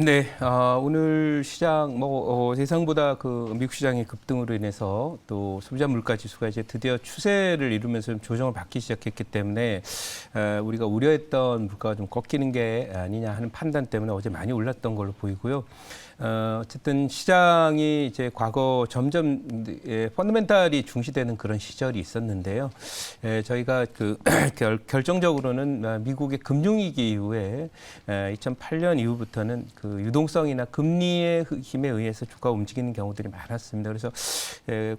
네, 오늘 시장 예상보다 그 미국 시장의 급등으로 인해서 또 소비자 물가 지수가 이제 드디어 추세를 이루면서 좀 조정을 받기 시작했기 때문에 우리가 우려했던 물가가 좀 꺾이는 게 아니냐 하는 판단 때문에 어제 많이 올랐던 걸로 보이고요. 어쨌든 시장이 이제 과거 점점 펀더멘탈이 중시되는 그런 시절이 있었는데요. 저희가 그 결정적으로는 미국의 금융위기 이후에 2008년 이후부터는 그 유동성이나 금리의 힘에 의해서 주가가 움직이는 경우들이 많았습니다. 그래서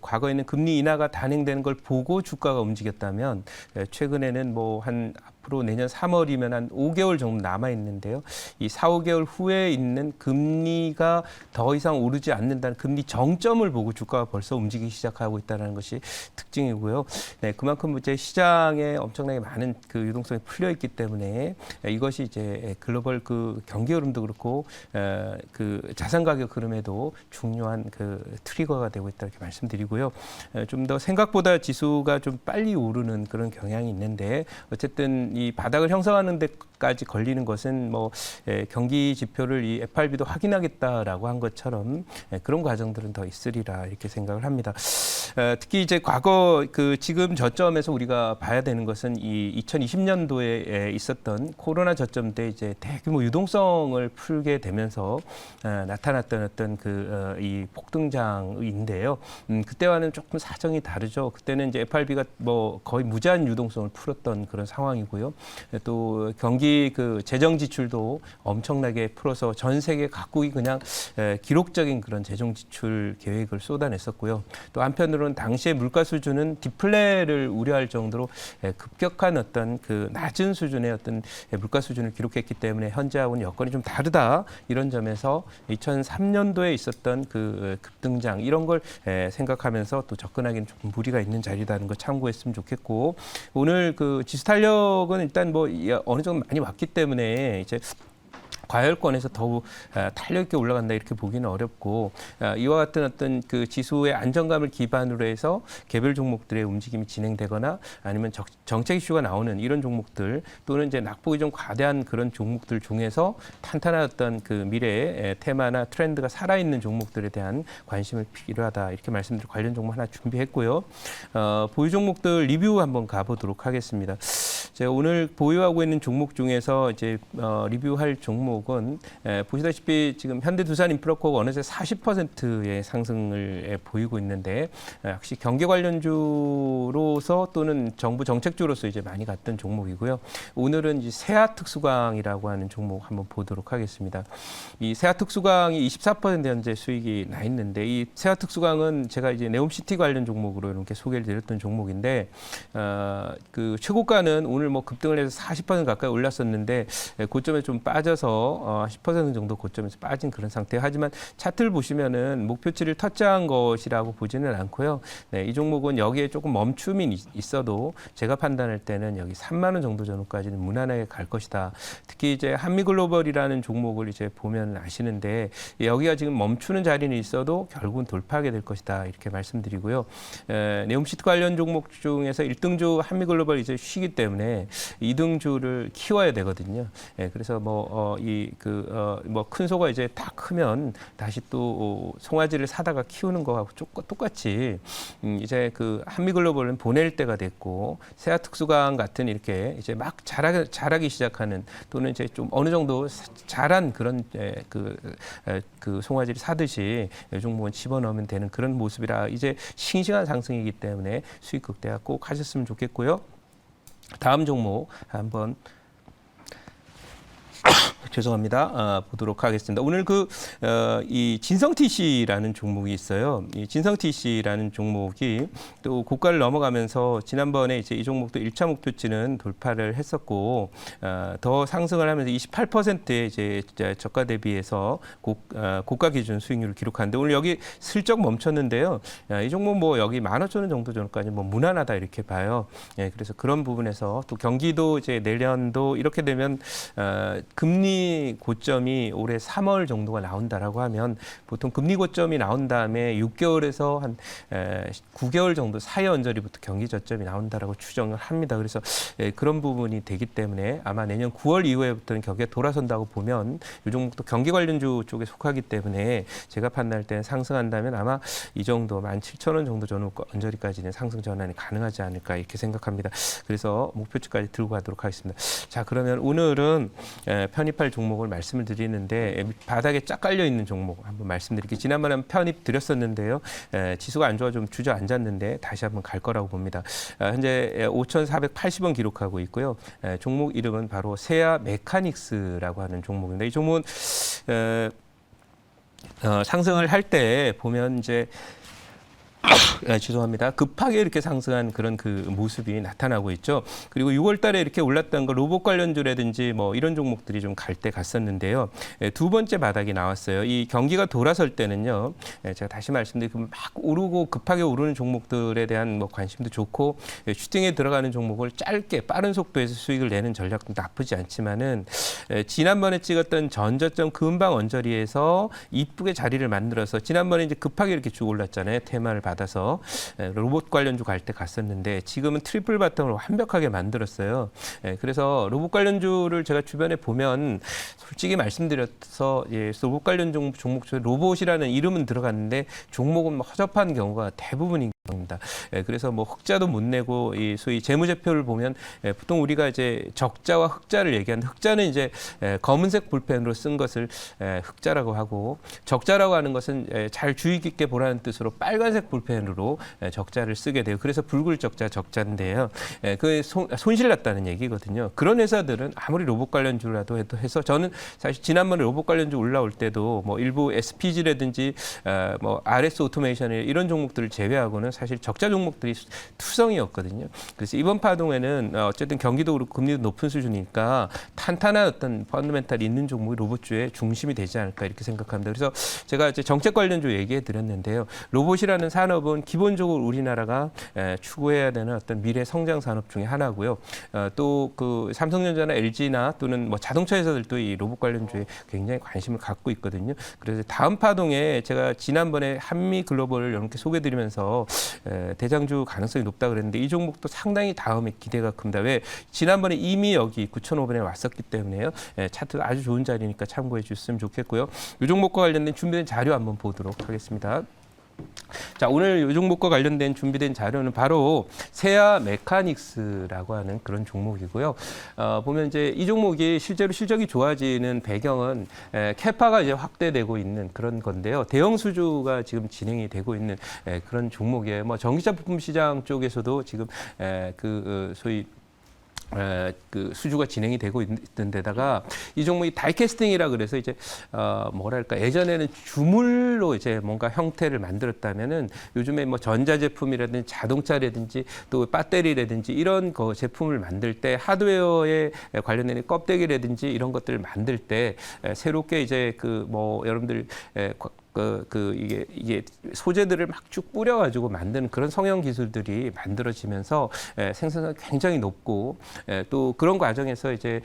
과거에는 금리 인하가 단행되는 걸 보고 주가가 움직였다면 최근에는 뭐 한 앞으로 내년 3월이면 한 5개월 정도 남아 있는데요. 이 4, 5개월 후에 있는 금리가 더 이상 오르지 않는다는 금리 정점을 보고 주가가 벌써 움직이기 시작하고 있다는 것이 특징이고요. 네, 그만큼 이제 시장에 엄청나게 많은 그 유동성이 풀려 있기 때문에 이것이 이제 글로벌 그 경기 흐름도 그렇고 그 자산 가격 흐름에도 중요한 그 트리거가 되고 있다 이렇게 말씀드리고요. 좀 더 생각보다 지수가 좀 빨리 오르는 그런 경향이 있는데 어쨌든 이 바닥을 형성하는 데까지 걸리는 것은 뭐 경기 지표를 이 FRB도 확인하겠다라고 한 것처럼 그런 과정들은 더 있으리라 이렇게 생각을 합니다. 특히 이제 과거 그 지금 저점에서 우리가 봐야 되는 것은 이 2020년도에 있었던 코로나 저점 때 이제 대규모 유동성을 풀게 되면서 나타났던 어떤 그 이 폭등장인데요. 그때와는 조금 사정이 다르죠. 그때는 이제 FRB가 뭐 거의 무제한 유동성을 풀었던 그런 상황이고요. 또 경기 그 재정 지출도 엄청나게 풀어서 전 세계 각국이 그냥 기록적인 그런 재정 지출 계획을 쏟아냈었고요. 또 한편으로는 당시의 물가 수준은 디플레를 우려할 정도로 급격한 어떤 그 낮은 수준의 어떤 물가 수준을 기록했기 때문에 현재하고는 여건이 좀 다르다 이런 점에서 2003년도에 있었던 그 급등장 이런 걸 생각하면서 또 접근하기는 조금 무리가 있는 자리라는 거 참고했으면 좋겠고 오늘 그 지수 탄력은 일단 뭐 어느 정도 많이 왔기 때문에 이제 과열권에서 더욱 탄력 있게 올라간다 이렇게 보기는 어렵고 이와 같은 어떤 그 지수의 안정감을 기반으로 해서 개별 종목들의 움직임이 진행되거나 아니면 정책 이슈가 나오는 이런 종목들 또는 이제 낙폭이 좀 과대한 그런 종목들 중에서 탄탄한 어떤 그 미래의 테마나 트렌드가 살아있는 종목들에 대한 관심을 필요하다 이렇게 말씀드리고 관련 종목 하나 준비했고요. 보유 종목들 리뷰 한번 가보도록 하겠습니다. 제가 오늘 보유하고 있는 종목 중에서 이제 리뷰할 종목은 보시다시피 지금 현대두산인프라코가 어느새 40%의 상승을 보이고 있는데 역시 경기 관련주로서 또는 정부 정책주로서 이제 많이 갔던 종목이고요. 오늘은 이제 세아특수광이라고 하는 종목 한번 보도록 하겠습니다. 이 세아특수광이 24% 현재 수익이 나 있는데 이 세아특수광은 제가 이제 네옴시티 관련 종목으로 이렇게 소개를 드렸던 종목인데 그 최고가는 오늘 뭐 급등을 해서 40% 가까이 올랐었는데 고점에 좀 빠져서 10% 정도 고점에서 빠진 그런 상태. 하지만 차트를 보시면은 목표치를 터치한 것이라고 보지는 않고요. 네, 이 종목은 여기에 조금 멈춤이 있어도 제가 판단할 때는 여기 3만 원 정도 전후까지는 무난하게 갈 것이다. 특히 이제 한미글로벌이라는 종목을 이제 보면 아시는데 여기가 지금 멈추는 자리는 있어도 결국은 돌파하게 될 것이다. 이렇게 말씀드리고요. 네옴시트 관련 종목 중에서 1등주 한미글로벌 이제 쉬기 때문에 2등주를 키워야 되거든요. 그래서 뭐 큰 소가 이제 다 크면 다시 또 송아지를 사다가 키우는 거하고 똑같이 이제 그 한미글로벌은 보낼 때가 됐고 세아특수광 같은 이렇게 이제 막 자라기 시작하는 또는 이제 좀 어느 정도 자란 그런 그 송아지를 사듯이 이 종목은 집어넣으면 되는 그런 모습이라 이제 싱싱한 상승이기 때문에 수익 극대화 꼭 하셨으면 좋겠고요. 다음 종목 한번 죄송합니다. 보도록 하겠습니다. 오늘 이 진성TC라는 종목이 있어요. 이 진성TC라는 종목이 또 고가를 넘어가면서 지난번에 이제 이 종목도 1차 목표치는 돌파를 했었고 더 상승을 하면서 28%의 이제 저가 대비해서 고가 기준 수익률을 기록하는데 오늘 여기 슬쩍 멈췄는데요. 이 종목 뭐 여기 15,000원 정도 전까지 뭐 무난하다 이렇게 봐요. 그래서 그런 부분에서 또 경기도 이제 내년도 이렇게 되면 금리 금리 고점이 올해 3월 정도가 나온다라고 하면 보통 금리 고점이 나온 다음에 6개월에서 한 9개월 정도 사이 언저리부터 경기 저점이 나온다라고 추정을 합니다. 그래서 그런 부분이 되기 때문에 아마 내년 9월 이후에부터는 경기가 돌아선다고 보면 이 종목도 경기 관련주 쪽에 속하기 때문에 제가 판단할 때는 상승한다면 아마 이 정도 17,000원 정도 저는 언저리까지는 상승 전환이 가능하지 않을까 이렇게 생각합니다. 그래서 목표치까지 들고 가도록 하겠습니다. 자, 그러면 오늘은 편입할 종목을 말씀을 드리는데 바닥에 쫙 깔려 있는 종목 한번 말씀드릴게요. 지난번에 편입 드렸었는데요. 지수가 안 좋아 좀 주저앉았는데 다시 한번 갈 거라고 봅니다. 현재 5,480원 기록하고 있고요. 종목 이름은 바로 세아 메카닉스라고 하는 종목입니다. 이 종목은 상승을 할 때 보면 이제 죄송합니다. 급하게 이렇게 상승한 그런 그 모습이 나타나고 있죠. 그리고 6월 달에 이렇게 올랐던 거 로봇 관련주라든지 뭐 이런 종목들이 좀 갈 때 갔었는데요. 두 번째 바닥이 나왔어요. 이 경기가 돌아설 때는요. 제가 다시 말씀드리면 막 오르고 급하게 오르는 종목들에 대한 뭐 관심도 좋고 슈팅에 들어가는 종목을 짧게 빠른 속도에서 수익을 내는 전략도 나쁘지 않지만은 지난번에 찍었던 전저점 근방 언저리에서 이쁘게 자리를 만들어서 지난번에 이제 급하게 이렇게 쭉 올랐잖아요. 테마를 받아서 로봇 관련주 갈 때 갔었는데 지금은 트리플 바텀으로 완벽하게 만들었어요. 그래서 로봇 관련주를 제가 주변에 보면 솔직히 말씀드려서 로봇 관련 종목 중에 로봇이라는 이름은 들어갔는데 종목은 허접한 경우가 대부분인 겁니다. 그래서 뭐 흑자도 못 내고 이 소위 재무제표를 보면 보통 우리가 이제 적자와 흑자를 얘기하는데 흑자는 이제 검은색 볼펜으로 쓴 것을 흑자라고 하고 적자라고 하는 것은 잘 주의 깊게 보라는 뜻으로 빨간색 볼펜으로 적자를 쓰게 돼요. 그래서 붉을적자 적자인데요. 그 손실 났다는 얘기거든요. 그런 회사들은 아무리 로봇 관련주라도 해서 저는 사실 지난번에 로봇 관련주 올라올 때도 뭐 일부 SPG라든지 뭐 RS 오토메이션 이런 종목들을 제외하고는 사실 적자 종목들이 투성이었거든요. 그래서 이번 파동에는 어쨌든 경기도 그렇고 금리도 높은 수준이니까 탄탄한 어떤 펀더멘탈이 있는 종목이 로봇주의 중심이 되지 않을까 이렇게 생각합니다. 그래서 제가 이제 정책 관련주 얘기해 드렸는데요. 로봇이라는 산업은 기본적으로 우리나라가 추구해야 되는 어떤 미래 성장 산업 중에 하나고요. 또 그 삼성전자나 LG나 또는 뭐 자동차 회사들도 이 로봇 관련주에 굉장히 관심을 갖고 있거든요. 그래서 다음 파동에 제가 지난번에 한미 글로벌을 이렇게 소개드리면서 대장주 가능성이 높다 그랬는데 이 종목도 상당히 다음에 기대가 큽니다. 왜? 지난번에 이미 여기 9,500원에 왔었기 때문에요. 차트가 아주 좋은 자리니까 참고해 주셨으면 좋겠고요. 이 종목과 관련된 준비된 자료 한번 보도록 하겠습니다. 자, 오늘 이 종목과 관련된 준비된 자료는 바로 세아 메카닉스라고 하는 그런 종목이고요. 보면 이제 이 종목이 실제로 실적이 좋아지는 배경은 캐파가 이제 확대되고 있는 그런 건데요. 대형 수주가 지금 진행이 되고 있는 그런 종목이에요. 뭐 전기차 부품 시장 쪽에서도 지금 소위 그 수주가 진행이 되고 있는 데다가 이 종목이 다이캐스팅이라 그래서 이제 뭐랄까 예전에는 주물로 이제 뭔가 형태를 만들었다면은 요즘에 뭐 전자제품이라든지 자동차라든지 또 배터리라든지 이런 거 제품을 만들 때 하드웨어에 관련된 껍데기라든지 이런 것들을 만들 때 새롭게 이제 그 뭐 여러분들 이게 소재들을 막 쭉 뿌려가지고 만드는 그런 성형 기술들이 만들어지면서 생산성이 굉장히 높고 또 그런 과정에서 이제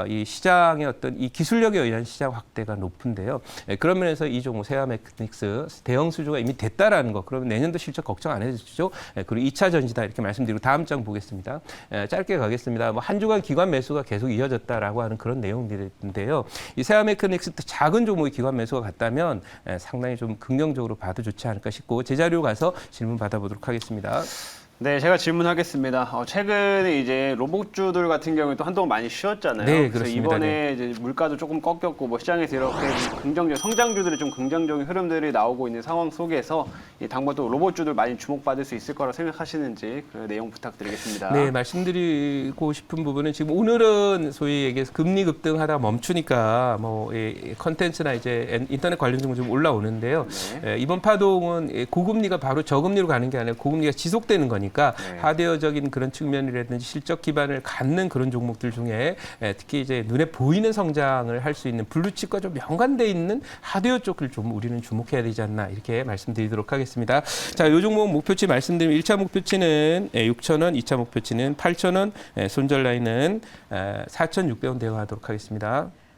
이 시장의 어떤 이 기술력에 의한 시장 확대가 높은데요. 그런 면에서 이 종목 세아메카닉스 대형 수주가 이미 됐다라는 거. 그러면 내년도 실적 걱정 안 해도 되죠. 그리고 2차 전지다 이렇게 말씀드리고 다음 장 보겠습니다. 짧게 가겠습니다. 뭐 한 주간 기관 매수가 계속 이어졌다라고 하는 그런 내용들인데요. 이 세아메카닉스 작은 종목의 기관 매수가 갔다면 상당히 좀 긍정적으로 봐도 좋지 않을까 싶고 제 자료 가서 질문 받아보도록 하겠습니다. 네, 제가 질문하겠습니다. 최근에 이제 로봇주들 같은 경우에 또 한동안 많이 쉬었잖아요. 네, 그래서 그렇습니다. 이번에 이제 물가도 조금 꺾였고 뭐 시장에서 이렇게 긍정적 성장주들이 좀 긍정적인 흐름들이 나오고 있는 상황 속에서 이 당분도 로봇주들 많이 주목받을 수 있을 거라고 생각하시는지 그 내용 부탁드리겠습니다. 네, 말씀드리고 싶은 부분은 지금 오늘은 소위 얘기해서 금리 급등하다 멈추니까 뭐 컨텐츠나 이제 인터넷 관련 종목 좀 올라오는데요. 네. 이번 파동은 고금리가 바로 저금리로 가는 게 아니라 고금리가 지속되는 거니까 네. 하드웨어적인 그런 측면이라든지 실적 기반을 갖는 그런 종목들 중에 특히 이제 눈에 보이는 성장을 할 수 있는 블루칩과 좀 연관돼 있는 하드웨어 쪽을 좀 우리는 주목해야 되지 않나 이렇게 말씀드리도록 하겠습니다. 자, 이 종목 목표치 말씀드리면 1차 목표치는 6,000원, 2차 목표치는 8,000원, 손절 라인은 4,600원 대응하도록 하겠습니다.